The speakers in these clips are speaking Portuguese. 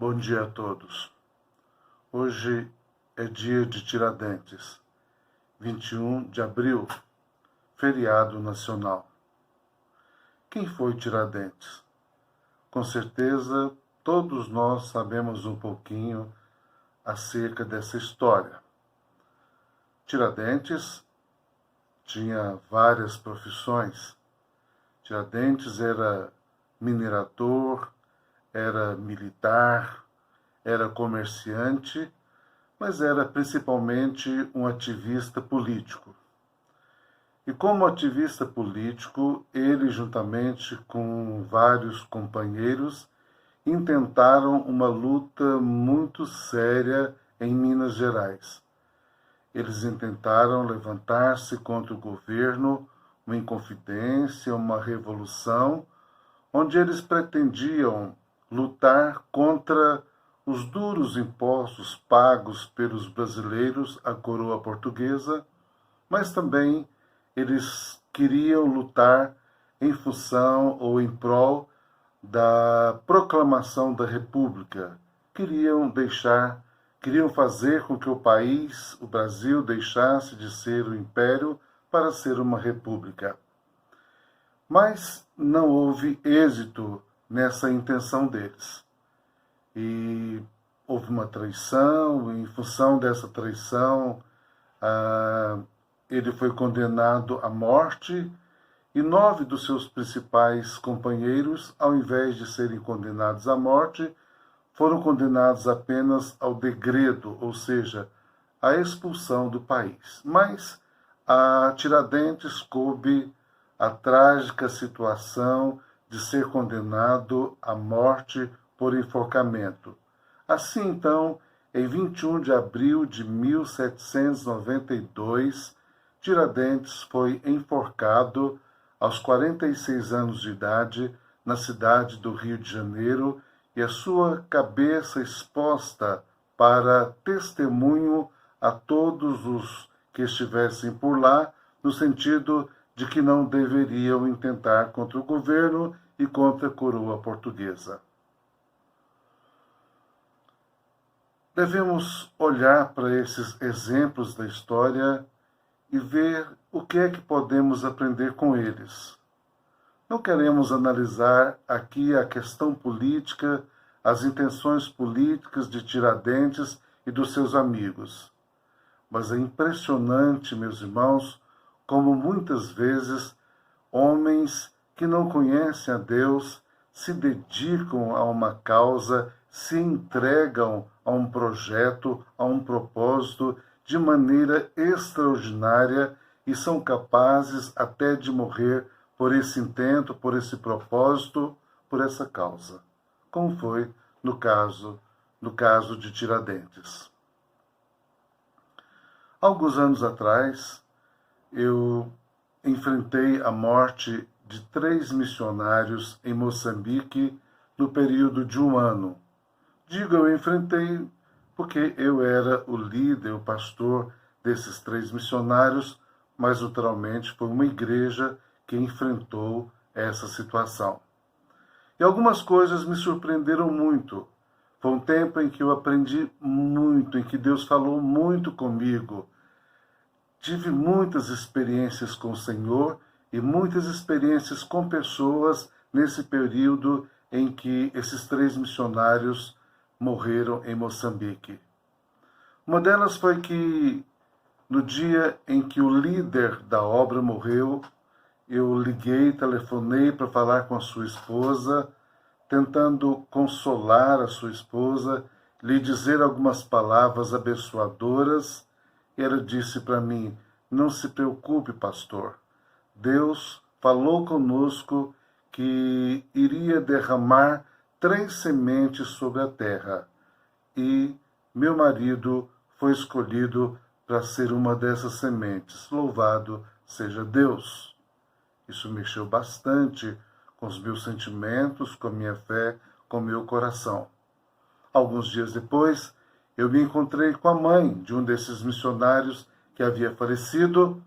Bom dia a todos. Hoje é dia de Tiradentes, 21 de abril, feriado nacional. Quem foi Tiradentes? Com certeza, todos nós sabemos um pouquinho acerca dessa história. Tiradentes tinha várias profissões. Tiradentes era minerador, era militar, era comerciante, mas era principalmente um ativista político. E como ativista político, ele, juntamente com vários companheiros, intentaram uma luta muito séria em Minas Gerais. Eles intentaram levantar-se contra o governo, uma inconfidência, uma revolução, onde eles pretendiam lutar contra os duros impostos pagos pelos brasileiros à coroa portuguesa, mas também eles queriam lutar em função ou em prol da proclamação da República. Queriam fazer com que o país, o Brasil, deixasse de ser um império para ser uma república. Mas não houve êxito nessa intenção deles. E houve uma traição, e em função dessa traição, ele foi condenado à morte, e 9 dos seus principais companheiros, ao invés de serem condenados à morte, foram condenados apenas ao degredo, ou seja, à expulsão do país. Mas a Tiradentes coube a trágica situação de ser condenado à morte por enforcamento. Assim, então, em 21 de abril de 1792, Tiradentes foi enforcado aos 46 anos de idade na cidade do Rio de Janeiro e a sua cabeça exposta para testemunho a todos os que estivessem por lá, no sentido de que não deveriam intentar contra o governo e contra a coroa portuguesa. Devemos olhar para esses exemplos da história e ver o que é que podemos aprender com eles. Não queremos analisar aqui a questão política, as intenções políticas de Tiradentes e dos seus amigos. Mas é impressionante, meus irmãos, como muitas vezes homens que não conhecem a Deus se dedicam a uma causa, se entregam a um projeto, a um propósito de maneira extraordinária e são capazes até de morrer por esse intento, por esse propósito, por essa causa, como foi no caso de Tiradentes. Alguns anos atrás, eu enfrentei a morte de 3 missionários em Moçambique no período de 1 ano. Digo eu enfrentei porque eu era o líder, o pastor desses 3 missionários, mas naturalmente foi uma igreja que enfrentou essa situação. E algumas coisas me surpreenderam muito. Foi um tempo em que eu aprendi muito, em que Deus falou muito comigo. Tive muitas experiências com o Senhor e muitas experiências com pessoas nesse período em que esses 3 missionários morreram em Moçambique. Uma delas foi que, no dia em que o líder da obra morreu, eu liguei, telefonei para falar com a sua esposa, tentando consolar a sua esposa, lhe dizer algumas palavras abençoadoras. E ela disse para mim: não se preocupe, pastor. Deus falou conosco que iria derramar 3 sementes sobre a terra. E meu marido foi escolhido para ser uma dessas sementes. Louvado seja Deus. Isso mexeu bastante com os meus sentimentos, com a minha fé, com o meu coração. Alguns dias depois, eu me encontrei com a mãe de um desses missionários que havia falecido,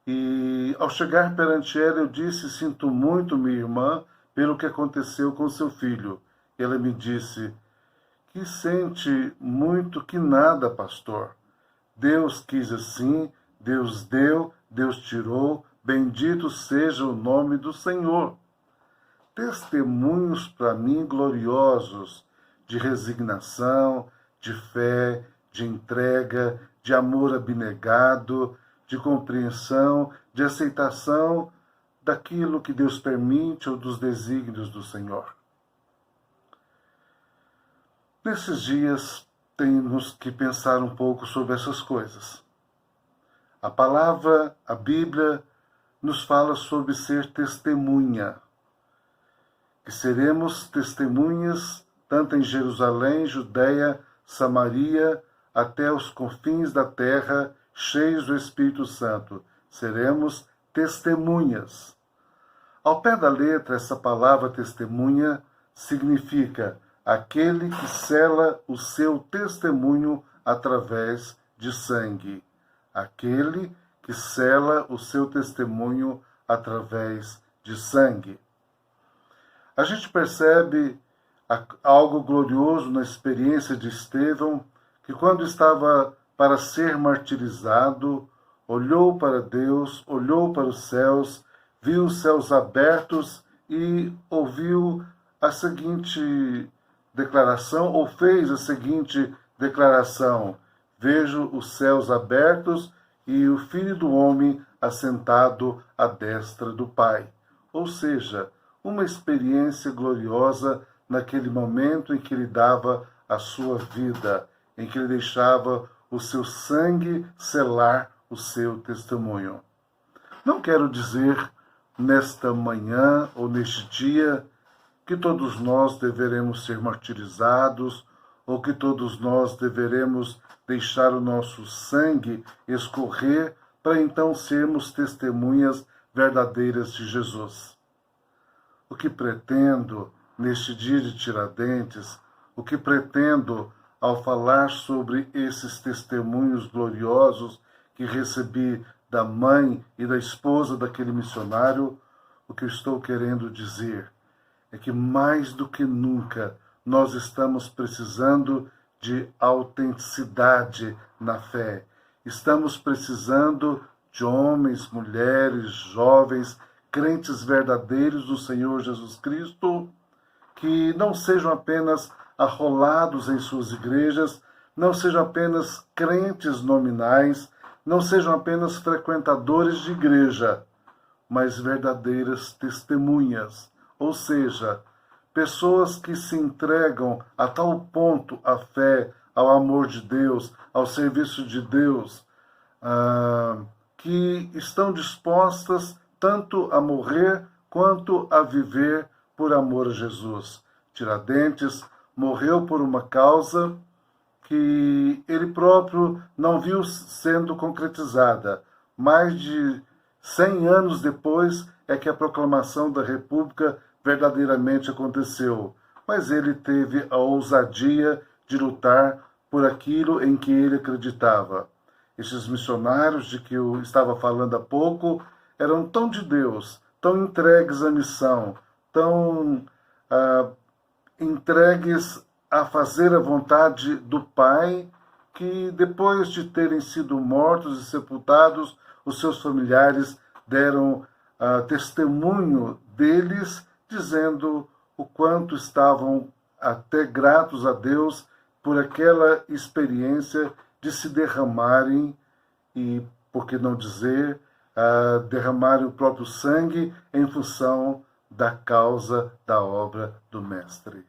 e ao chegar perante ela eu disse: sinto muito, minha irmã, pelo que aconteceu com seu filho. Ela me disse: que sente muito que nada, pastor. Deus quis assim, Deus deu, Deus tirou, bendito seja o nome do Senhor. Testemunhos para mim gloriosos de resignação, de fé, de entrega, de amor abnegado, de compreensão, de aceitação daquilo que Deus permite ou dos desígnios do Senhor. Nesses dias, temos que pensar um pouco sobre essas coisas. A palavra, a Bíblia, nos fala sobre ser testemunha. Que seremos testemunhas tanto em Jerusalém, Judeia, Samaria, até os confins da terra, cheios do Espírito Santo. Seremos testemunhas. Ao pé da letra, essa palavra testemunha significa aquele que sela o seu testemunho através de sangue. Aquele que sela o seu testemunho através de sangue. A gente percebe algo glorioso na experiência de Estevão, que quando estava para ser martirizado, olhou para Deus, olhou para os céus, viu os céus abertos e ouviu a seguinte declaração, ou fez a seguinte declaração: vejo os céus abertos e o Filho do Homem assentado à destra do Pai. Ou seja, uma experiência gloriosa naquele momento em que ele dava a sua vida, em que ele deixava o seu sangue selar o seu testemunho. Não quero dizer nesta manhã ou neste dia que todos nós deveremos ser martirizados ou que todos nós deveremos deixar o nosso sangue escorrer para então sermos testemunhas verdadeiras de Jesus. O que pretendo neste dia de Tiradentes, o que pretendo ao falar sobre esses testemunhos gloriosos que recebi da mãe e da esposa daquele missionário, o que eu estou querendo dizer é que mais do que nunca nós estamos precisando de autenticidade na fé. Estamos precisando de homens, mulheres, jovens, crentes verdadeiros do Senhor Jesus Cristo, que não sejam apenas arrolados em suas igrejas, não sejam apenas crentes nominais, não sejam apenas frequentadores de igreja, mas verdadeiras testemunhas, ou seja, pessoas que se entregam a tal ponto à fé, ao amor de Deus, ao serviço de Deus, que estão dispostas tanto a morrer quanto a viver por amor a Jesus. Tiradentes morreu por uma causa que ele próprio não viu sendo concretizada. Mais de 100 anos depois é que a proclamação da República verdadeiramente aconteceu. Mas ele teve a ousadia de lutar por aquilo em que ele acreditava. Estes missionários de que eu estava falando há pouco eram tão de Deus, tão entregues à missão, tão entregues a fazer a vontade do Pai, que depois de terem sido mortos e sepultados, os seus familiares deram testemunho deles, dizendo o quanto estavam até gratos a Deus por aquela experiência de se derramarem e, por que não dizer, derramarem o próprio sangue em função da causa da obra do Mestre.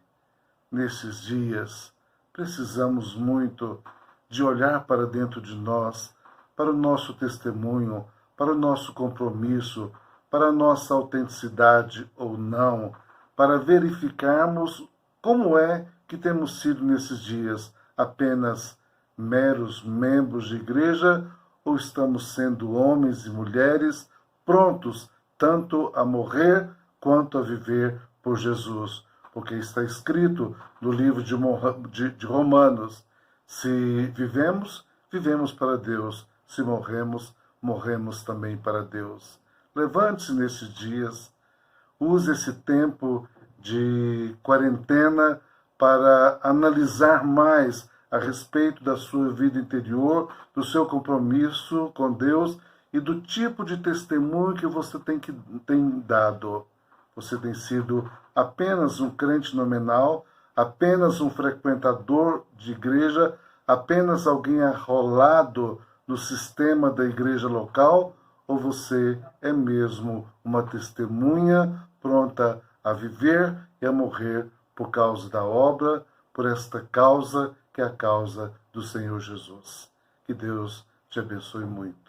Nesses dias, precisamos muito de olhar para dentro de nós, para o nosso testemunho, para o nosso compromisso, para a nossa autenticidade ou não, para verificarmos como é que temos sido nesses dias apenas meros membros de igreja ou estamos sendo homens e mulheres prontos tanto a morrer quanto a viver por Jesus. Porque está escrito no livro de Romanos: se vivemos, vivemos para Deus. Se morremos, morremos também para Deus. Levante-se nesses dias, use esse tempo de quarentena para analisar mais a respeito da sua vida interior, do seu compromisso com Deus e do tipo de testemunho que você tem dado. Você tem sido apenas um crente nominal, apenas um frequentador de igreja, apenas alguém arrolado no sistema da igreja local, ou você é mesmo uma testemunha pronta a viver e a morrer por causa da obra, por esta causa que é a causa do Senhor Jesus. Que Deus te abençoe muito.